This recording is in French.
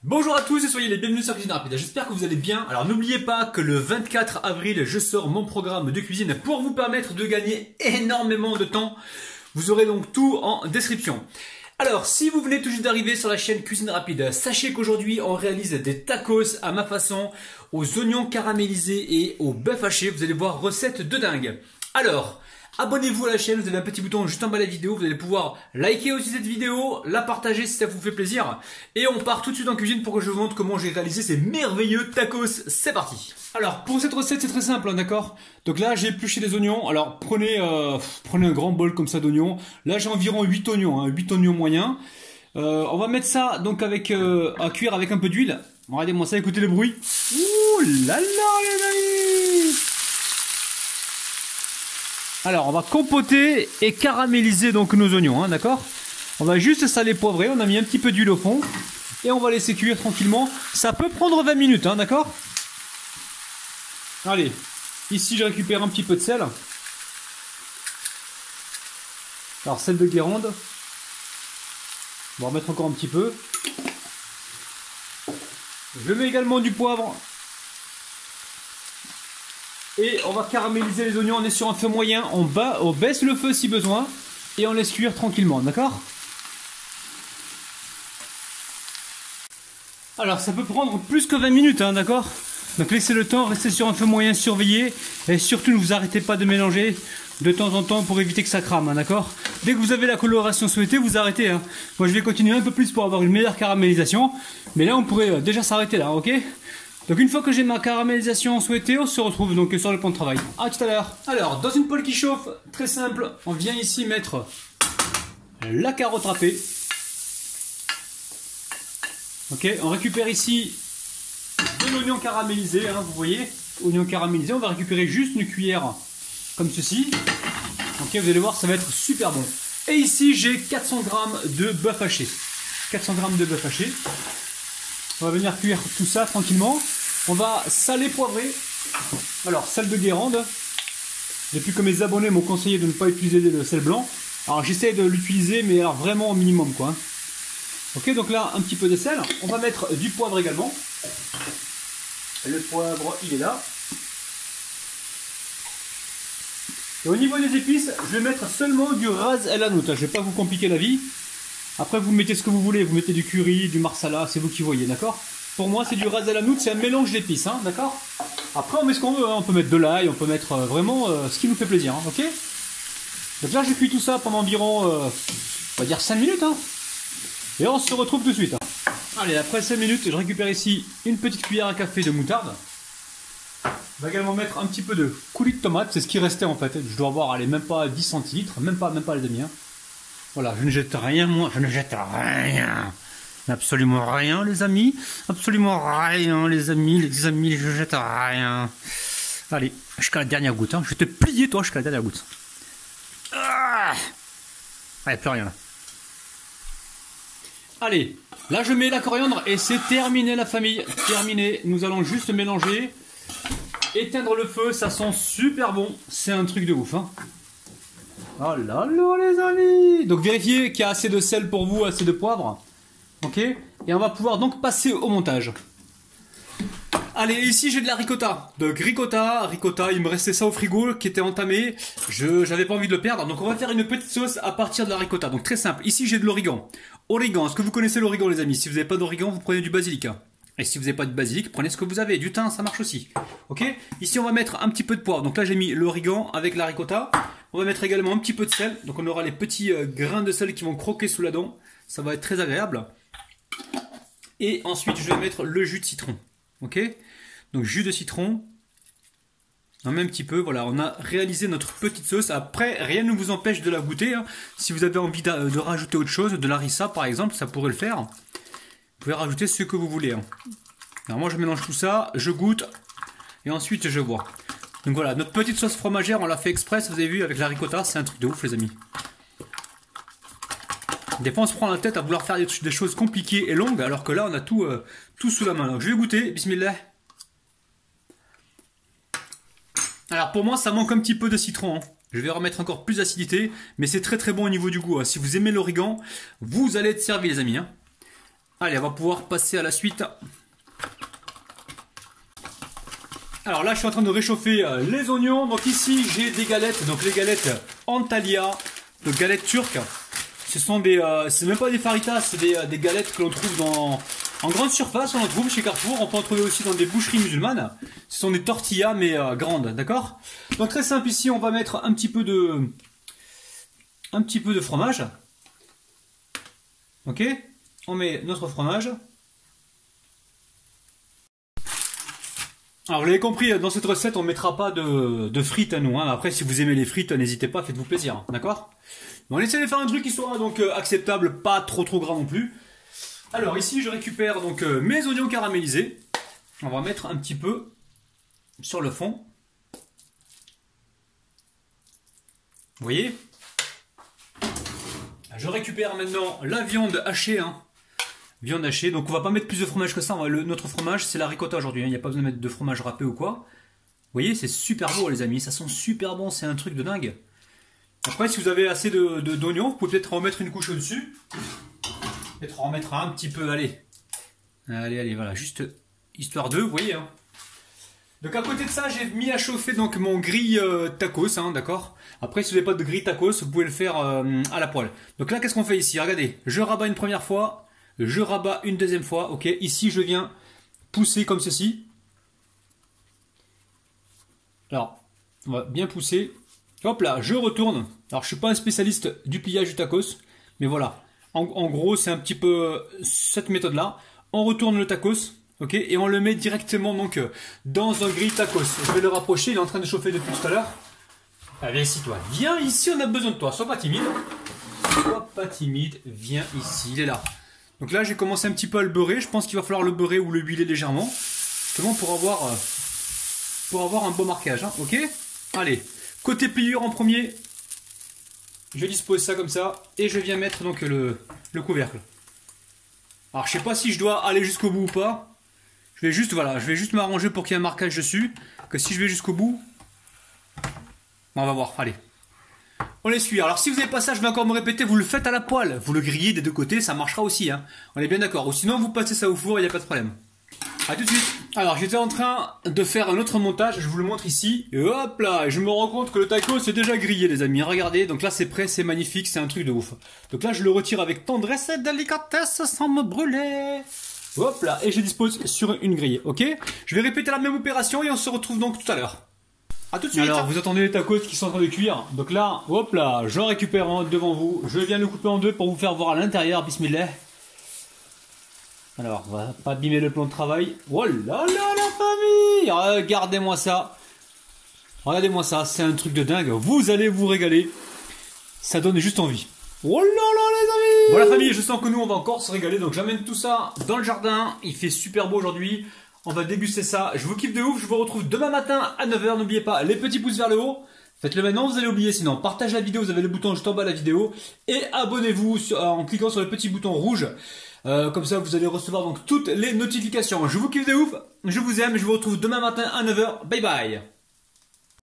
Bonjour à tous et soyez les bienvenus sur Cuisine Rapide, j'espère que vous allez bien. Alors n'oubliez pas que le 24 avril, je sors mon programme de cuisine pour vous permettre de gagner énormément de temps. Vous aurez donc tout en description. Alors si vous venez tout juste d'arriver sur la chaîne Cuisine Rapide, sachez qu'aujourd'hui on réalise des tacos à ma façon, aux oignons caramélisés et au bœuf haché. Vous allez voir, recette de dingue. Alors, abonnez-vous à la chaîne, vous avez un petit bouton juste en bas de la vidéo, vous allez pouvoir liker aussi cette vidéo, la partager si ça vous fait plaisir. Et on part tout de suite en cuisine pour que je vous montre comment j'ai réalisé ces merveilleux tacos. C'est parti. Alors pour cette recette c'est très simple, hein, d'accord. Donc là j'ai épluché des oignons, alors prenez un grand bol comme ça d'oignons. Là j'ai environ 8 oignons, hein, 8 oignons moyens. On va mettre ça donc avec à cuire avec un peu d'huile. Regardez-moi ça, écoutez le bruit. Ouh là là les amis. Alors on va compoter et caraméliser donc nos oignons, hein, d'accord. On va juste saler poivrer, on a mis un petit peu d'huile au fond. Et on va laisser cuire tranquillement. Ça peut prendre 20 minutes, hein, d'accord. Allez, ici je récupère un petit peu de sel. Alors sel de Guérande. On va remettre encore un petit peu. Je mets également du poivre. Et on va caraméliser les oignons, on est sur un feu moyen, on baisse le feu si besoin. Et on laisse cuire tranquillement, d'accord? Alors ça peut prendre plus que 20 minutes, hein, d'accord? Donc laissez le temps, restez sur un feu moyen surveillé. Et surtout ne vous arrêtez pas de mélanger de temps en temps pour éviter que ça crame, hein, d'accord? Dès que vous avez la coloration souhaitée, vous arrêtez, hein. Moi je vais continuer un peu plus pour avoir une meilleure caramélisation. Mais là on pourrait déjà s'arrêter là, ok? Donc une fois que j'ai ma caramélisation souhaitée, on se retrouve donc sur le plan de travail. A tout à l'heure. Alors dans une poêle qui chauffe, très simple, on vient ici mettre la carotte râpée. Ok, on récupère ici de l'oignon caramélisé, hein, vous voyez, oignon caramélisé. On va récupérer juste une cuillère comme ceci. Ok, vous allez voir, ça va être super bon. Et ici j'ai 400 g de bœuf haché. 400 g de bœuf haché. On va venir cuire tout ça tranquillement. On va saler, poivrer. Alors, sel de Guérande. Depuis que mes abonnés m'ont conseillé de ne pas utiliser le sel blanc. Alors, j'essaie de l'utiliser, mais alors vraiment au minimum, quoi. Ok, donc là, un petit peu de sel. On va mettre du poivre également. Le poivre, il est là. Et au niveau des épices, je vais mettre seulement du ras el hanout. Je ne vais pas vous compliquer la vie. Après, vous mettez ce que vous voulez, vous mettez du curry, du marsala, c'est vous qui voyez, d'accord? Pour moi, c'est du ras el hanout, c'est un mélange d'épices, hein, d'accord? Après, on met ce qu'on veut, hein. On peut mettre de l'ail, on peut mettre vraiment ce qui nous fait plaisir, hein, ok? Donc là, je cuis tout ça pendant environ, on va dire 5 minutes, hein. Et on se retrouve tout de suite, hein. Allez, après 5 minutes, je récupère ici une petite cuillère à café de moutarde. On va également mettre un petit peu de coulis de tomate, c'est ce qui restait en fait. Je dois avoir, allez, même pas 10 centilitres, même pas les amis, hein. Voilà, je ne jette rien, moi, je ne jette rien. Absolument rien, les amis. Absolument rien, les amis, je jette rien. Allez, jusqu'à la dernière goutte, hein. Je vais te plier, toi, jusqu'à la dernière goutte. Ah, ouais, plus rien, là. Allez, là, je mets la coriandre et c'est terminé, la famille. Terminé. Nous allons juste mélanger. Éteindre le feu, ça sent super bon. C'est un truc de ouf, hein. Oh là là les amis. Donc vérifiez qu'il y a assez de sel pour vous, assez de poivre. Ok. Et on va pouvoir donc passer au montage. Allez, ici j'ai de la ricotta. Donc ricotta, il me restait ça au frigo qui était entamé. J'avais pas envie de le perdre. Donc on va faire une petite sauce à partir de la ricotta. Donc très simple. Ici j'ai de l'origan. Origan, est-ce que vous connaissez l'origan les amis? Si vous n'avez pas d'origan, vous prenez du basilic. Et si vous n'avez pas de basilic, prenez ce que vous avez. Du thym, ça marche aussi. Ok. Ici on va mettre un petit peu de poivre. Donc là j'ai mis l'origan avec la ricotta. On va mettre également un petit peu de sel. Donc on aura les petits grains de sel qui vont croquer sous la dent. Ça va être très agréable. Et ensuite je vais mettre le jus de citron. Ok. Donc jus de citron. Un même petit peu. Voilà, on a réalisé notre petite sauce. Après, rien ne vous empêche de la goûter, hein. Si vous avez envie de rajouter autre chose, de la harissa par exemple, ça pourrait le faire. Vous pouvez rajouter ce que vous voulez, hein. Alors moi je mélange tout ça, je goûte. Et ensuite je vois. Donc voilà, notre petite sauce fromagère, on l'a fait express, vous avez vu, avec la ricotta, c'est un truc de ouf les amis. Des fois on se prend la tête à vouloir faire des choses compliquées et longues, alors que là on a tout sous la main. Donc je vais goûter, bismillah. Alors pour moi ça manque un petit peu de citron, hein. Je vais remettre encore plus d'acidité, mais c'est très très bon au niveau du goût, hein. Si vous aimez l'origan, vous allez être servi les amis, hein. Allez, on va pouvoir passer à la suite. Alors là, je suis en train de réchauffer les oignons. Donc ici, j'ai des galettes. Donc les galettes Antalya, de galettes turques. Ce sont des, c'est même pas des faritas, c'est des galettes que l'on trouve en grande surface. On en trouve chez Carrefour. On peut en trouver aussi dans des boucheries musulmanes. Ce sont des tortillas mais grandes, d'accord? Donc très simple ici, on va mettre un petit peu de fromage. Ok? On met notre fromage. Alors vous l'avez compris, dans cette recette on ne mettra pas de frites à nous. Hein. Après si vous aimez les frites, n'hésitez pas, faites-vous plaisir, hein. D'accord? On essaie de faire un truc qui soit donc acceptable, pas trop gras non plus. Alors ici je récupère donc mes oignons caramélisés. On va mettre un petit peu sur le fond. Vous voyez? Je récupère maintenant la viande hachée, hein. Viande hachée, donc on va pas mettre plus de fromage que ça. Notre fromage c'est la ricotta aujourd'hui, hein. Il n'y a pas besoin de mettre de fromage râpé ou quoi. Vous voyez, c'est super beau les amis, ça sent super bon, c'est un truc de dingue. Après si vous avez assez d'oignons, vous pouvez peut-être en mettre une couche au-dessus. Peut-être en mettre un petit peu, allez. Allez, voilà, juste histoire de, vous voyez. Hein. Donc à côté de ça, j'ai mis à chauffer donc mon grille tacos, hein, d'accord. Après si vous n'avez pas de grille tacos, vous pouvez le faire à la poêle. Donc là qu'est-ce qu'on fait ici? Regardez, je rabats une première fois. Je rabats une deuxième fois, ok. Ici, je viens pousser comme ceci. Alors, on va bien pousser. Hop là, je retourne. Alors, je suis pas un spécialiste du pliage du tacos, mais voilà. En gros, c'est un petit peu cette méthode-là. On retourne le tacos, ok, et on le met directement donc dans un grille tacos. Je vais le rapprocher. Il est en train de chauffer depuis tout à l'heure. Allez, ici, toi. Viens ici, on a besoin de toi. Sois pas timide. Sois pas timide. Viens ici. Il est là. Donc là, j'ai commencé un petit peu à le beurrer. Je pense qu'il va falloir le beurrer ou le huiler légèrement. Justement pour avoir un beau marquage. Hein, ok? Allez, côté pliure en premier. Je dispose ça comme ça. Et je viens mettre donc le couvercle. Alors, je sais pas si je dois aller jusqu'au bout ou pas. Je vais juste m'arranger pour qu'il y ait un marquage dessus. Que si je vais jusqu'au bout, on va voir. Allez. On l'essuie. Alors si vous n'avez pas ça, je vais encore me répéter, vous le faites à la poêle. Vous le grillez des deux côtés, ça marchera aussi. Hein. On est bien d'accord. Ou sinon, vous passez ça au four, il n'y a pas de problème. A tout de suite. Alors j'étais en train de faire un autre montage, je vous le montre ici. Et hop là, je me rends compte que le taco c'est déjà grillé les amis. Regardez, donc là c'est prêt, c'est magnifique, c'est un truc de ouf. Donc là je le retire avec tendresse et délicatesse sans me brûler. Hop là, et je dispose sur une grille, ok? Je vais répéter la même opération et on se retrouve donc tout à l'heure. A tout de suite. Alors vous attendez les tacos qui sont en train de cuire. Donc là, hop là, j'en récupère un devant vous. Je viens le couper en deux pour vous faire voir à l'intérieur. Bismillah. Alors, on va pas abîmer le plan de travail. Oh là là la famille! Regardez-moi ça. Regardez-moi ça, c'est un truc de dingue. Vous allez vous régaler. Ça donne juste envie. Oh là là les amis! Bon la famille, je sens que nous on va encore se régaler. Donc j'amène tout ça dans le jardin. Il fait super beau aujourd'hui. On va déguster ça. Je vous kiffe de ouf. Je vous retrouve demain matin à 9 h. N'oubliez pas les petits pouces vers le haut. Faites-le maintenant, vous allez oublier. Sinon, partagez la vidéo. Vous avez le bouton juste en bas de la vidéo. Et abonnez-vous en cliquant sur le petit bouton rouge. Comme ça, vous allez recevoir donc toutes les notifications. Je vous kiffe de ouf. Je vous aime. Je vous retrouve demain matin à 9 h. Bye bye.